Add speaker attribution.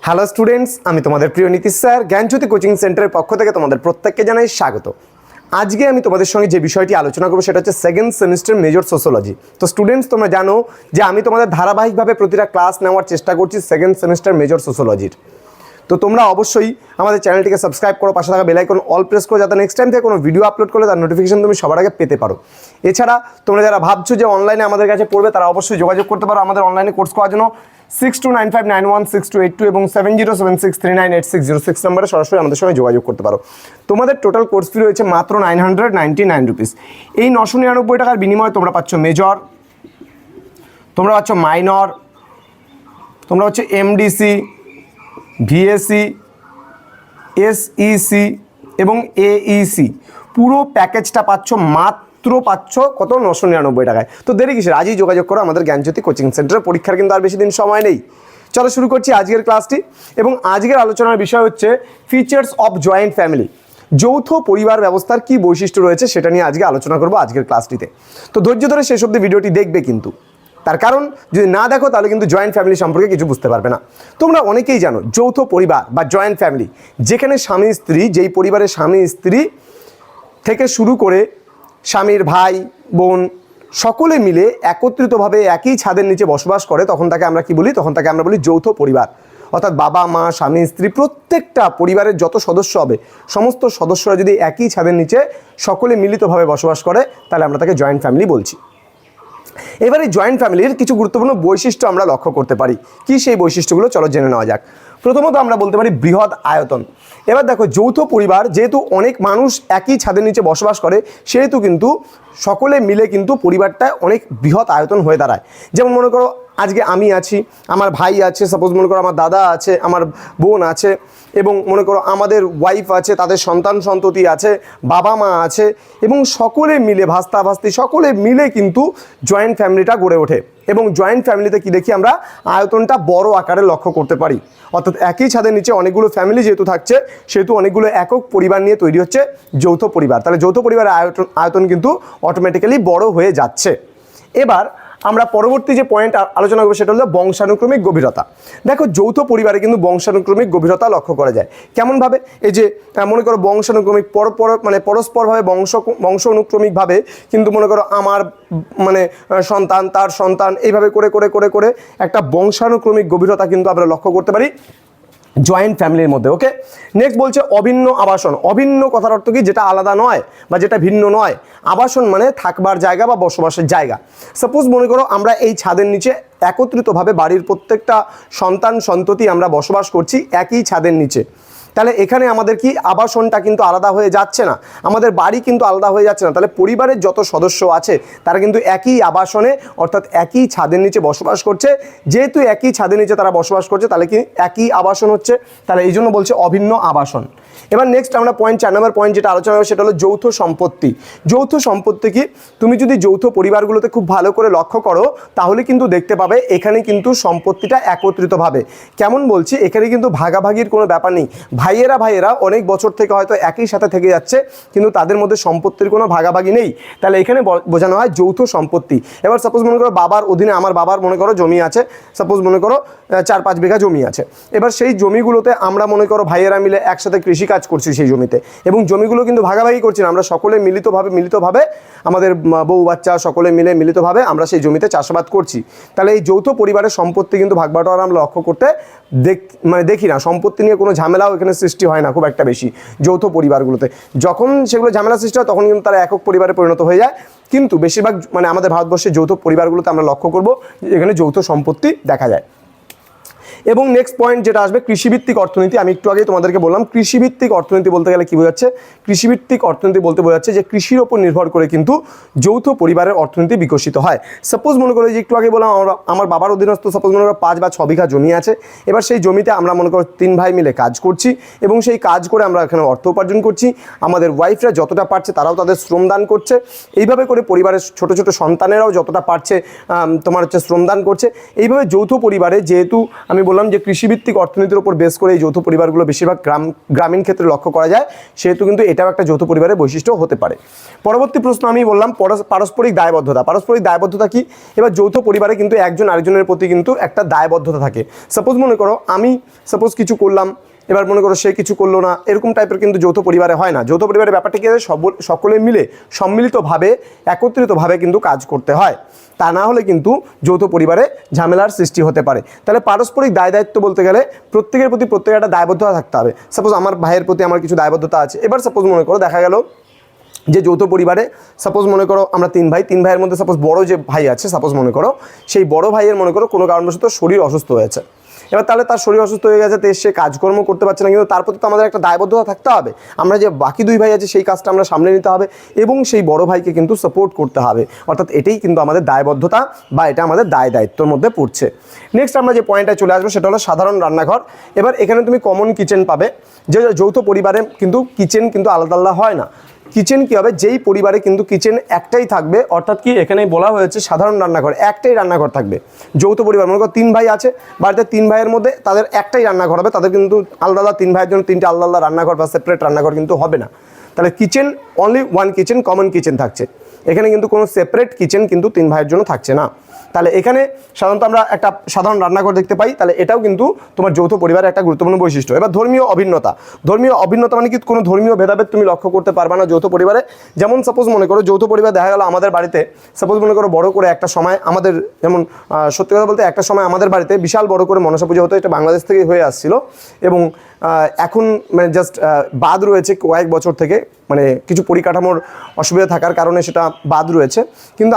Speaker 1: Hello students, আমি তোমাদের প্রিয় নীতিশ স্যার জ্ঞানজ্যোতি কোচিং সেন্টারের পক্ষ থেকে তোমাদের প্রত্যেককে জানাই স্বাগত। আজকে আমি তোমাদের সঙ্গে যে বিষয়টি আলোচনা করবো সেটা হচ্ছে সেকেন্ড সেমিস্টার মেজর সোশ্যোলজি। তো স্টুডেন্টস, তোমরা জানো যে আমি তোমাদের ধারাবাহিকভাবে প্রতিটা ক্লাস নেওয়ার চেষ্টা করছি সেকেন্ড সেমিস্টার মেজর সোশ্যোলজির। তো তোমরা অবশ্যই আমাদের চ্যানেলটিকে সাবস্ক্রাইব করো, পাশে থাকা বেল আইকন অল প্রেস করো, যাতে নেক্সট টাইম থেকে কোনো ভিডিও আপলোড করলে তার নোটিফিকেশন তুমি সবার আগে পেতে পারো। এছাড়া তোমরা যারা ভাবছো যে অনলাইনে আমাদের কাছে পড়বে, তারা অবশ্যই যোগাযোগ করতে পারো আমাদের অনলাইনে কোর্স করার জন্য 6295916282 এবং 7076398606 নম্বরে সরাসরি আমাদের সঙ্গে যোগাযোগ করতে পারো। তোমাদের টোটাল কোর্স ফি রয়েছে মাত্র 999 রুপিস। এই 999 টাকার বিনিময়ে তোমরা পাচ্ছ মেজর, তোমরা পাচ্ছ মাইনর, তোমরা হচ্ছে এমডিসি, ভিএসসি, এসইসি এবং এইসি। পুরো প্যাকেজটা পাচ্ছ কত? 999 টাকায়। তো দেরি কিসের? আজই যোগাযোগ করো আমাদের জ্ঞানজ্যোতি কোচিং সেন্টারে। পরীক্ষার কিন্তু আর বেশি দিন সময় নেই। চলো শুরু করছি আজকের ক্লাসটি। এবং আজকের আলোচনার বিষয় হচ্ছে ফিচার্স অফ জয়েন্ট ফ্যামিলি। যৌথ পরিবার ব্যবস্থার কি বৈশিষ্ট্য রয়েছে সেটা নিয়ে আজকে আলোচনা করবো আজকের ক্লাসটিতে। তো ধৈর্য ধরে শেষ অবধি ভিডিওটি দেখবে কিন্তু, তার কারণ যদি না দেখো তাহলে কিন্তু জয়েন্ট ফ্যামিলি সম্পর্কে কিছু বুঝতে পারবে না। তোমরা অনেকেই জানো যৌথ পরিবার বা জয়েন্ট ফ্যামিলি, যেখানে স্বামী স্ত্রী, যেই পরিবারের স্বামী স্ত্রী থেকে শুরু করে স্বামীর ভাই বোন সকলে মিলে একত্রিতভাবে একই ছাদের নিচে বসবাস করে, তখন তাকে আমরা কি বলি? তখন তাকে আমরা বলি যৌথ পরিবার। অর্থাৎ বাবা মা স্বামী স্ত্রী প্রত্যেকটা পরিবারের যত সদস্য হবে, সমস্ত সদস্যরা যদি একই ছাদের নিচে সকলে মিলিতভাবে বসবাস করে, তাহলে আমরা তাকে জয়েন্ট ফ্যামিলি বলছি। এবারে জয়েন্ট ফ্যামিলির কিছু গুরুত্বপূর্ণ বৈশিষ্ট্য আমরা লক্ষ্য করতে পারি। কি সেই বৈশিষ্ট্যগুলো? চলো জেনে নেওয়া যাক। প্রথমত আমরা বলতে পারি বৃহৎ আয়তন। এবার দেখো, যৌথ পরিবার যেহেতু অনেক মানুষ একই ছাদের নিচে বসবাস করে, সেহেতু কিন্তু সকলে মিলে কিন্তু পরিবারটা অনেক বৃহৎ আয়তন হয়ে দাঁড়ায়। যেমন মনে করো আজকে আমি আছি, আমার ভাই আছে, সাপোজ মনে করো আমার দাদা আছে, আমার বোন আছে, এবং মনে করো আমাদের ওয়াইফ আছে, তাদের সন্তান সন্ততি আছে, বাবা মা আছে, এবং সকলে মিলে ভাস্তা ভাস্তি সকলে মিলে কিন্তু জয়েন্ট ফ্যামিলিটা গড়ে ওঠে। এবং জয়েন্ট ফ্যামিলিতে কি দেখি আমরা? আয়তনটা বড় আকারে লক্ষ্য করতে পারি। অর্থাৎ একই ছাদের নিচে অনেকগুলো ফ্যামিলি যেহেতু থাকছে, সেহেতু অনেকগুলো একক পরিবার নিয়ে তৈরি হচ্ছে যৌথ পরিবার। তাহলে যৌথ পরিবারের আয়তন কিন্তু অটোমেটিক্যালি বড় হয়ে যাচ্ছে। এবার আমরা পরবর্তী যে পয়েন্ট আলোচনা করবো সেটা হলো বংশানুক্রমিক গভীরতা। দেখো, যৌথ পরিবারে কিন্তু বংশানুক্রমিক গভীরতা লক্ষ্য করা যায়। কেমনভাবে? এই যে মনে করো বংশানুক্রমিক পরস্পরভাবে বংশ অনুক্রমিকভাবে কিন্তু মনে করো আমার সন্তান, তার সন্তান, এইভাবে করে করে করে করে একটা বংশানুক্রমিক গভীরতা কিন্তু আমরা লক্ষ্য করতে পারি জয়েন্ট ফ্যামিলির মধ্যে। ওকে, নেক্সট বলছে অভিন্ন আবাসন। অভিন্ন কথার অর্থ কি? যেটা আলাদা নয় বা যেটা ভিন্ন নয়। আবাসন মানে থাকবার জায়গা বা বসবাসের জায়গা। সাপোজ মনে করো আমরা এই ছাদের নিচে একত্রিতভাবে বাড়ির প্রত্যেকটা সন্তান সন্ততি আমরা বসবাস করছি একই ছাদের নিচে, তাহলে এখানে আমাদের কি আবাসনটা কিন্তু আলাদা হয়ে যাচ্ছে না, আমাদের বাড়ি কিন্তু আলাদা হয়ে যাচ্ছে না। তাহলে পরিবারের যত সদস্য আছে তারা কিন্তু একই আবাসনে অর্থাৎ একই ছাদের নিচে বসবাস করছে। যেহেতু একই ছাদের নিচে তারা বসবাস করছে, তাহলে কি একই আবাসন হচ্ছে, তাহলে এই জন্য বলছে অভিন্ন আবাসন। এবার নেক্সট আমরা 4 নম্বর পয়েন্ট যেটা আলোচনা হবে সেটা হলো যৌথ সম্পত্তি। যৌথ সম্পত্তি কি? তুমি যদি যৌথ পরিবারগুলোতে খুব ভালো করে লক্ষ্য করো, তাহলে কিন্তু দেখতে পাবে এখানে কিন্তু সম্পত্তিটা একত্রিতভাবে। কেমন বলছি? এখানে কিন্তু ভাগাভাগির কোনো ব্যাপার নেই। ভাইয়েরা অনেক বছর থেকে হয়তো একই সাথে থেকে যাচ্ছে, কিন্তু তাদের মধ্যে সম্পত্তির কোনো ভাগাভাগি নেই। তাহলে এখানে বোঝানো হয় যৌথ সম্পত্তি। এবার সাপোজ মনে করো বাবার অধীনে আমার বাবার মনে করো জমি আছে, সাপোজ মনে করো 4-5 বিঘা জমি আছে। এবার সেই জমিগুলোতে আমরা মনে করো ভাইয়েরা মিলে একসাথে কৃষিকাজ করছি সেই জমিতে, এবং জমিগুলো কিন্তু ভাগাভাগি করছি না, আমরা সকলে মিলিতভাবে আমাদের বউ বাচ্চা সকলে মিলে মিলিতভাবে আমরা সেই জমিতে চাষাবাদ করছি। তাহলে এই যৌথ পরিবারের সম্পত্তি কিন্তু ভাগ বাটোয়ারা আমরা লক্ষ্য করতে দেখি না। সম্পত্তি নিয়ে কোনো ঝামেলাও এখানে সৃষ্টি হয় না খুব একটা বেশি যৌথ পরিবারগুলোতে। যখন সেগুলো ঝামেলা সৃষ্টি হয় তখন কিন্তু তারা একক পরিবারে পরিণত হয়ে যায়। কিন্তু বেশিরভাগ আমাদের ভারতবর্ষের যৌথ পরিবারগুলোতে আমরা লক্ষ্য করবো এখানে যৌথ সম্পত্তি দেখা যায়। এবং নেক্সট পয়েন্ট যেটা আসবে কৃষিভিত্তিক অর্থনীতি। আমি একটু আগেই তোমাদেরকে বললাম কৃষিভিত্তিক অর্থনীতি বলতে গেলে কি বোঝাচ্ছে? কৃষিভিত্তিক অর্থনীতি বলতে বোঝাচ্ছে যে কৃষির ওপর নির্ভর করে কিন্তু যৌথ পরিবারের অর্থনীতি বিকশিত হয়। সাপোজ মনে করো যে একটু আগে বললাম আমার বাবার অধীনস্থ সাপোজ মনে করো 5 বা 6 বিঘা জমি আছে। এবার সেই জমিতে আমরা মনে করো 3 ভাই মিলে কাজ করছি, এবং সেই কাজ করে আমরা এখানে অর্থ উপার্জন করছি। আমাদের ওয়াইফরা যতটা পারছে তারাও তাদের শ্রমদান করছে। এইভাবে করে পরিবারের ছোট ছোট সন্তানেরাও যতটা পারছে তোমার শ্রমদান করছে। এইভাবে যৌথ পরিবারে যেহেতু আমি বললাম যে কৃষিভিত্তিক অর্থনীতির উপর বেস করে এই যৌথ পরিবারগুলো বেশিরভাগ গ্রামীণ ক্ষেত্রে লক্ষ্য করা যায়, সেহেতু কিন্তু এটাও একটা যৌথ পরিবারের বৈশিষ্ট্য হতে পারে। পরবর্তী প্রশ্ন আমি বললাম পারস্পরিক দায়বদ্ধতা। পারস্পরিক দায়বদ্ধতা কি? এবার যৌথ পরিবারে কিন্তু একজন আরেকজনের প্রতি কিন্তু একটা দায়বদ্ধতা থাকে। সাপোজ মনে করো আমি কিছু করলাম, এবার মনে করো সে কিছু করলো না, এরকম টাইপের কিন্তু যৌথ পরিবারে হয় না। যৌথ পরিবারের ব্যাপারটা কি আছে, সকলে মিলে সম্মিলিতভাবে একত্রিতভাবে কিন্তু কাজ করতে হয়, তা না হলে কিন্তু যৌথ পরিবারে ঝামেলার সৃষ্টি হতে পারে। তাহলে পারস্পরিক দায়িত্ব বলতে গেলে প্রত্যেকের প্রতি প্রত্যেকের একটা দায়বদ্ধতা থাকতে হবে। সাপোজ আমার ভাইয়ের প্রতি আমার কিছু দায়বদ্ধতা আছে। এবার সাপোজ মনে করো দেখা গেল যে যৌথ পরিবারে সাপোজ মনে করো আমরা তিন ভাইয়ের মধ্যে সাপোজ বড় যে ভাই আছে, সাপোজ মনে করো সেই বড় ভাইয়ের মনে করো কোনো কারণবশত শরীর অসুস্থ হয়েছে। এবার তাহলে তার শরীর অসুস্থ হয়ে গেছে, তো সে কাজকর্ম করতে পারছে না, কিন্তু তার প্রতি তো আমাদের একটা দায়বদ্ধতা থাকতে হবে। আমরা যে বাকি দুই ভাই আছে সেই কাজটা আমরা সামলে নিতে হবে এবং সেই বড় ভাইকে কিন্তু সাপোর্ট করতে হবে। অর্থাৎ এটাই কিন্তু আমাদের দায়বদ্ধতা বা এটা আমাদের দায়িত্বর মধ্যে পড়ছে। নেক্সট আমরা যে পয়েন্টে চলে আসবো সেটা হলো সাধারণ রান্নাঘর। এবার এখানে তুমি কমন কিচেন পাবে। যে যৌথ পরিবারে কিন্তু কিচেন কিন্তু আলাদা আলাদা হয় না। কিচেন কী হবে, যেই পরিবারে কিন্তু কিচেন একটাই থাকবে, অর্থাৎ কি এখানে বলা হয়েছে সাধারণ রান্নাঘর, একটাই রান্নাঘর থাকবে। যৌথ পরিবার মনে করো তিন ভাই আছে, বাড়িতে তিন ভাইয়ের মধ্যে তাদের একটাই রান্নাঘর হবে, তাদের কিন্তু আলাদা আলাদা তিন ভাইয়ের জন্য তিনটে আলাদা আলাদা রান্নাঘর বা সেপারেট রান্নাঘর কিন্তু হবে না। তাহলে kitchen only one kitchen, common kitchen থাকছে। এখানে কিন্তু কোনো সেপারেট কিচেন কিন্তু তিন ভাইয়ের জন্য থাকছে না। তাহলে এখানে সাধারণত আমরা একটা সাধারণ রান্নাঘর দেখতে পাই। তাহলে এটাও কিন্তু তোমার যৌথ পরিবারের একটা গুরুত্বপূর্ণ বৈশিষ্ট্য। এবার ধর্মীয় অভিন্নতা মানে কি কোনো ধর্মীয় ভেদাভেদ তুমি লক্ষ্য করতে পারবে না যৌথ পরিবারে। যেমন সাপোজ মনে করো যৌথ পরিবার দেখা গেল আমাদের বাড়িতে সাপোজ মনে করো বড় করে একটা সময় আমাদের, যেমন সত্যি কথা বলতে একটা সময় আমাদের বাড়িতে বিশাল বড় করে মনসা পুজো হতো, এটা বাংলাদেশ থেকেই হয়ে আসছিল এবং এখন মানে জাস্ট বাদ রয়েছে কয়েক বছর থেকে, মানে কিছু পরিকাঠামোর অসুবিধা থাকার কারণে সেটা বাদ রয়েছে। কিন্তু